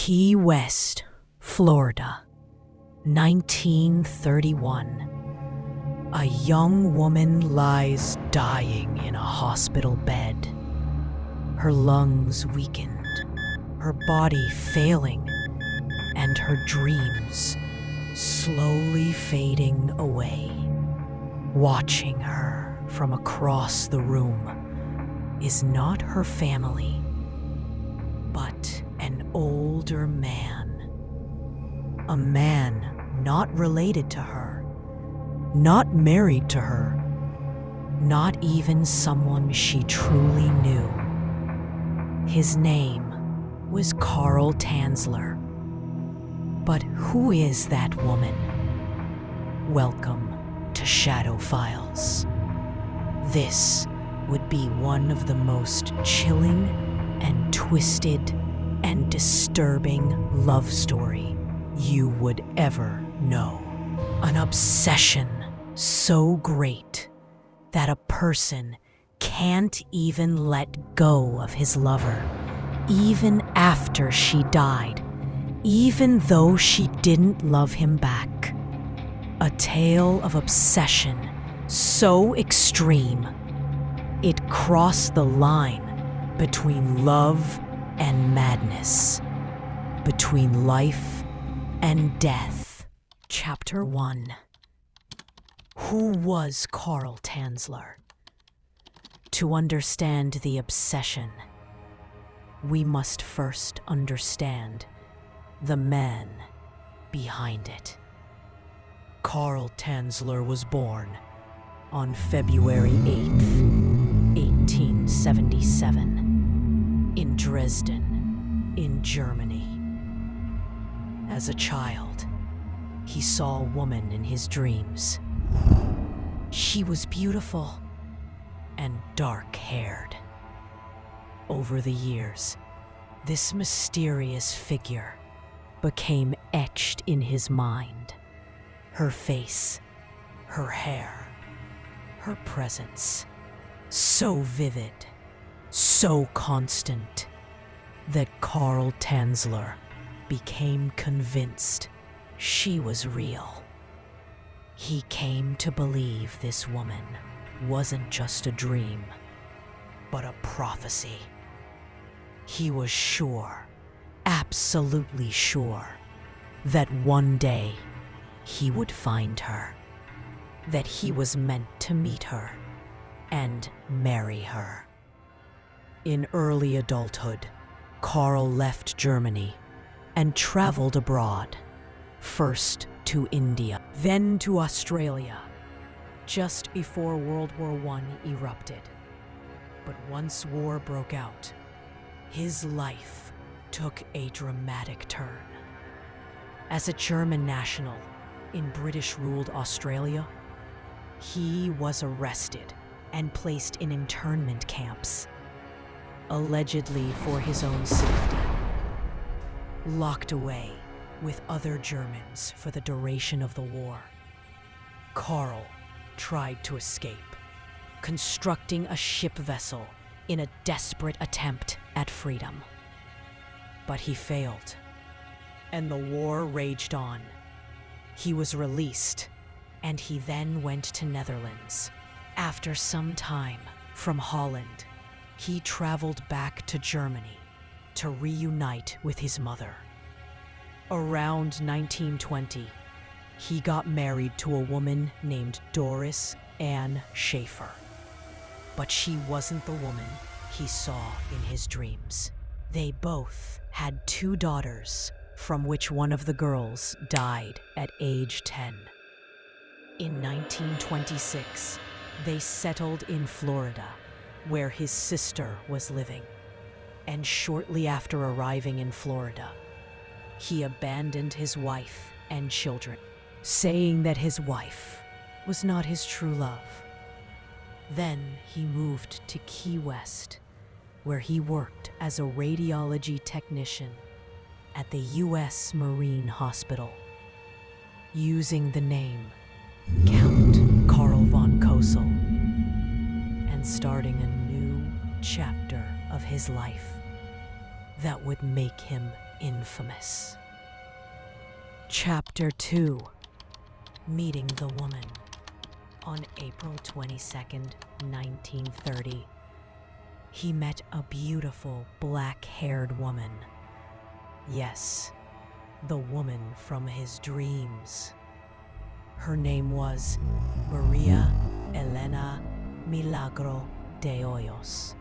Key West, Florida, 1931. A young woman lies dying in a hospital bed. Her lungs weakened, her body failing, and her dreams slowly fading away. Watching her from across the room is not her family, but an older man. A man not related to her, not married to her, not even someone she truly knew. His name was Carl Tanzler. But who is that woman? Welcome to Shadow Files. This would be one of the most chilling and twisted and disturbing love story you would ever know. An obsession so great that a person can't even let go of his lover, even after she died, even though she didn't love him back. A tale of obsession so extreme, it crossed the line between love and madness, between life and death. Chapter 1. Who was Carl Tanzler? To understand the obsession, we must first understand the man behind it. Carl Tanzler was born on February 8th, 1877, in Dresden, in Germany. As a child, he saw a woman in his dreams. She was beautiful and dark-haired. Over the years, this mysterious figure became etched in his mind. Her face, her hair, her presence, so vivid, so constant, that Carl Tanzler became convinced she was real. He came to believe this woman wasn't just a dream, but a prophecy. He was sure, absolutely sure, that one day he would find her, that he was meant to meet her and marry her. In early adulthood, Carl left Germany and traveled abroad, first to India, then to Australia, just before World War I erupted. But once war broke out, his life took a dramatic turn. As a German national in British-ruled Australia, he was arrested and placed in internment camps, allegedly for his own safety. Locked away with other Germans for the duration of the war, Carl tried to escape, constructing a ship vessel in a desperate attempt at freedom. But he failed, and the war raged on. He was released, and he then went to Netherlands. After some time from Holland, he traveled back to Germany to reunite with his mother. Around 1920, he got married to a woman named Doris Ann Schaefer. But she wasn't the woman he saw in his dreams. They both had 2 daughters, from which one of the girls died at age 10. In 1926, they settled in Florida, where his sister was living. And shortly after arriving in Florida, he abandoned his wife and children, saying that his wife was not his true love. Then he moved to Key West, where he worked as a radiology technician at the U.S. Marine Hospital, using the name Count Carl von Cosel, and starting a new chapter of his life that would make him infamous. Chapter 2. Meeting the Woman. On April 22nd, 1930, he met a beautiful black-haired woman. Yes, the woman from his dreams. Her name was Maria Elena Milagro de Hoyos.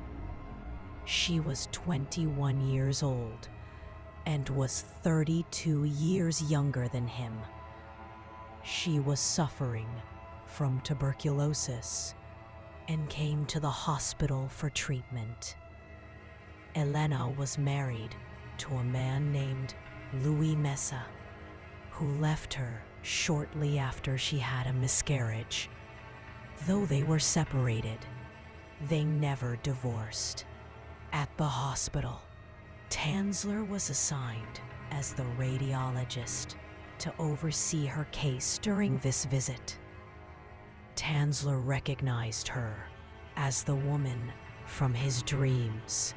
She was 21 years old and was 32 years younger than him. She was suffering from tuberculosis and came to the hospital for treatment. Elena was married to a man named Louis Mesa, who left her shortly after she had a miscarriage. Though they were separated, they never divorced. At the hospital, Tanzler was assigned as the radiologist to oversee her case during this visit. Tanzler recognized her as the woman from his dreams,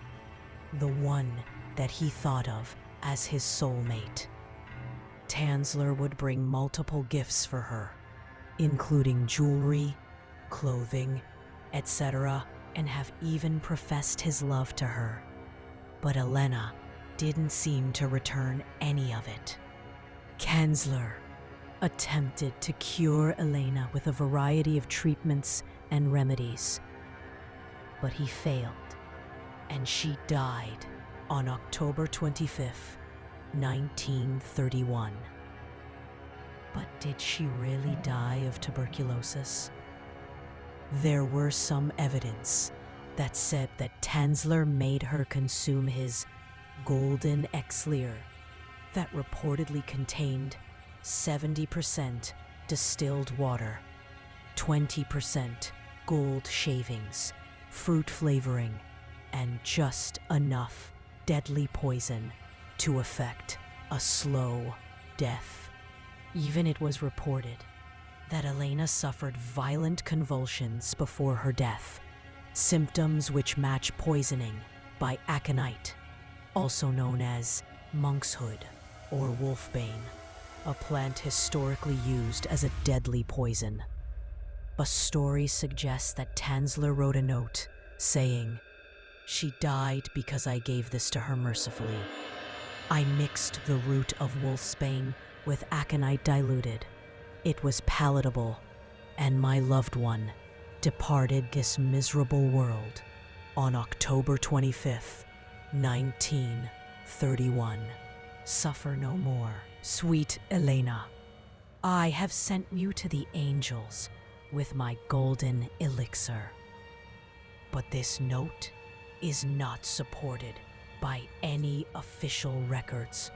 the one that he thought of as his soulmate. Tanzler would bring multiple gifts for her, including jewelry, clothing, etc., and have even professed his love to her. But Elena didn't seem to return any of it. Tanzler attempted to cure Elena with a variety of treatments and remedies, but he failed, and she died on October 25th, 1931. But did she really die of tuberculosis? There were some evidence that said that Tanzler made her consume his golden elixir that reportedly contained 70% distilled water, 20% gold shavings, fruit flavoring, and just enough deadly poison to effect a slow death. Even it was reported that Elena suffered violent convulsions before her death, symptoms which match poisoning by aconite, also known as monkshood or wolfbane, a plant historically used as a deadly poison. A story suggests that Tanzler wrote a note saying, "She died because I gave this to her mercifully. I mixed the root of wolfsbane with aconite diluted. It was palatable, and my loved one departed this miserable world on October 25th, 1931. Suffer no more, sweet Elena. I have sent you to the angels with my golden elixir." But this note is not supported by any official records,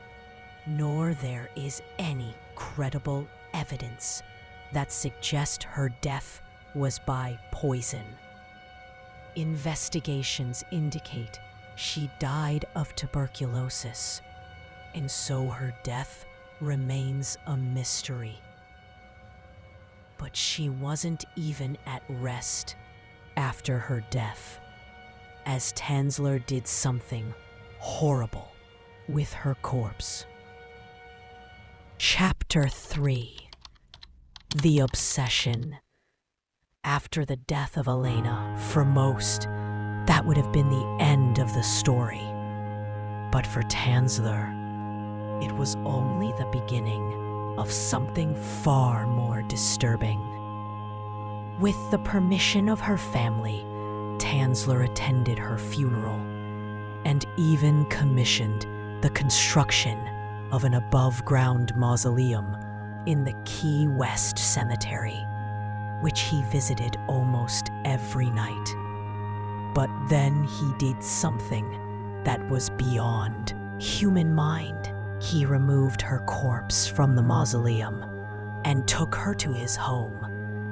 nor there is any credible evidence that suggests her death was by poison. Investigations indicate she died of tuberculosis, and so her death remains a mystery. But she wasn't even at rest after her death, as Tanzler did something horrible with her corpse. Chapter 3. The Obsession. After the death of Elena, for most, that would have been the end of the story. But for Tanzler, it was only the beginning of something far more disturbing. With the permission of her family, Tanzler attended her funeral and even commissioned the construction of an above-ground mausoleum in the Key West Cemetery, which he visited almost every night. But then he did something that was beyond human mind. He removed her corpse from the mausoleum and took her to his home,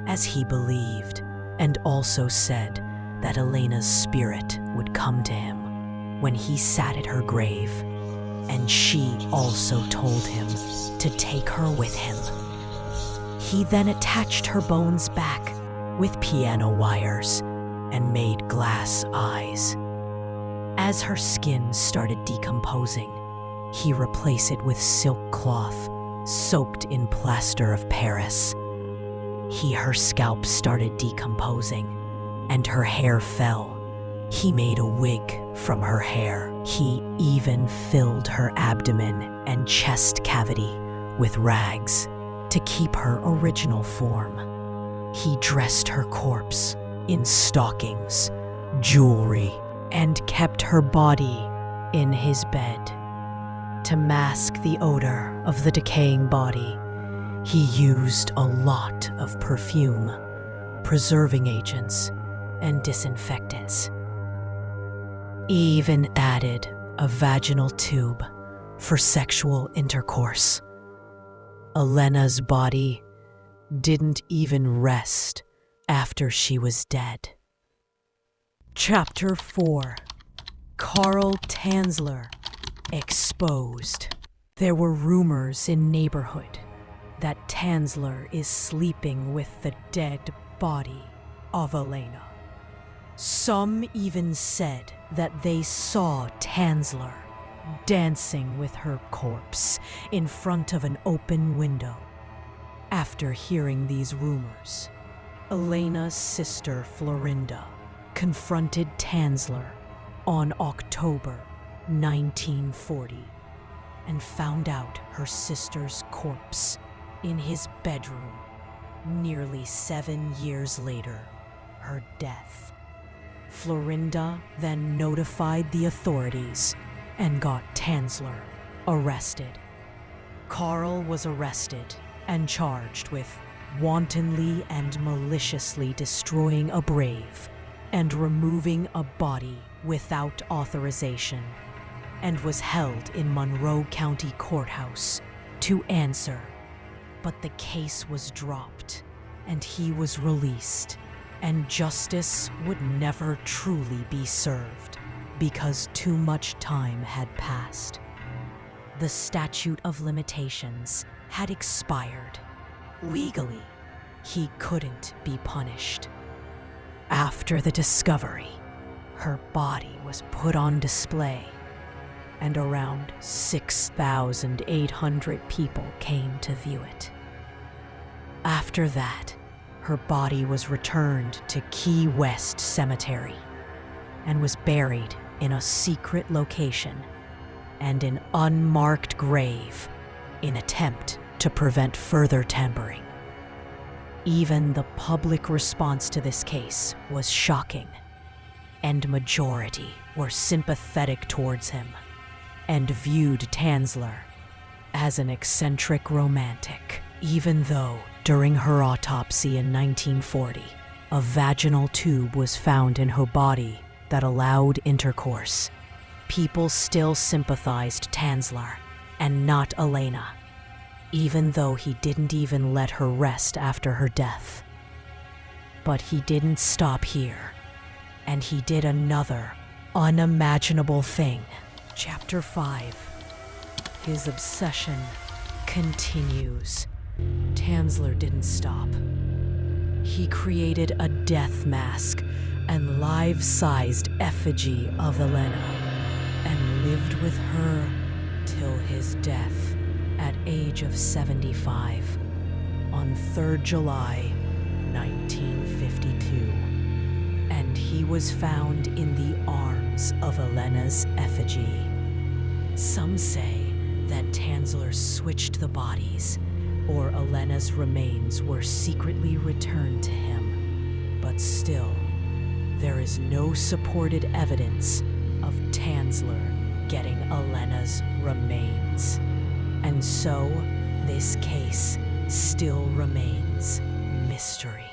as he believed, and also said that Elena's spirit would come to him when he sat at her grave, and she also told him to take her with him. He then attached her bones back with piano wires and made glass eyes. As her skin started decomposing, he replace it with silk cloth soaked in plaster of Paris. Her scalp started decomposing, and her hair fell. He made a wig from her hair. He even filled her abdomen and chest cavity with rags to keep her original form. He dressed her corpse in stockings, jewelry, and kept her body in his bed. To mask the odor of the decaying body, he used a lot of perfume, preserving agents, and disinfectants. He even added a vaginal tube for sexual intercourse. Elena's body didn't even rest after she was dead. Chapter 4. Carl Tanzler exposed. There were rumors in neighborhood that Tanzler is sleeping with the dead body of Elena. Some even said that they saw Tanzler dancing with her corpse in front of an open window. After hearing these rumors, Elena's sister Florinda confronted Tanzler on October 1940 and found out her sister's corpse in his bedroom nearly 7 years later, her death. Florinda then notified the authorities and got Tanzler arrested. Carl was arrested and charged with wantonly and maliciously destroying a grave and removing a body without authorization, and was held in Monroe County Courthouse to answer. But the case was dropped, and he was released, and justice would never truly be served because too much time had passed. The statute of limitations had expired. Legally, he couldn't be punished. After the discovery, her body was put on display, and around 6,800 people came to view it. After that, her body was returned to Key West Cemetery and was buried in a secret location and an unmarked grave in attempt to prevent further tampering. Even the public response to this case was shocking, and majority were sympathetic towards him and viewed Tanzler as an eccentric romantic, even though during her autopsy in 1940, a vaginal tube was found in her body that allowed intercourse. People still sympathized Tanzler and not Elena, even though he didn't even let her rest after her death. But he didn't stop here, and he did another unimaginable thing. Chapter 5. His obsession continues. Tanzler didn't stop. He created a death mask and life-sized effigy of Elena and lived with her till his death at age of 75 on 3rd July 1952. And he was found in the arms of Elena's effigy. Some say that Tanzler switched the bodies, or Elena's remains were secretly returned to him. But still, there is no supported evidence of Tanzler getting Elena's remains. And so, this case still remains mystery.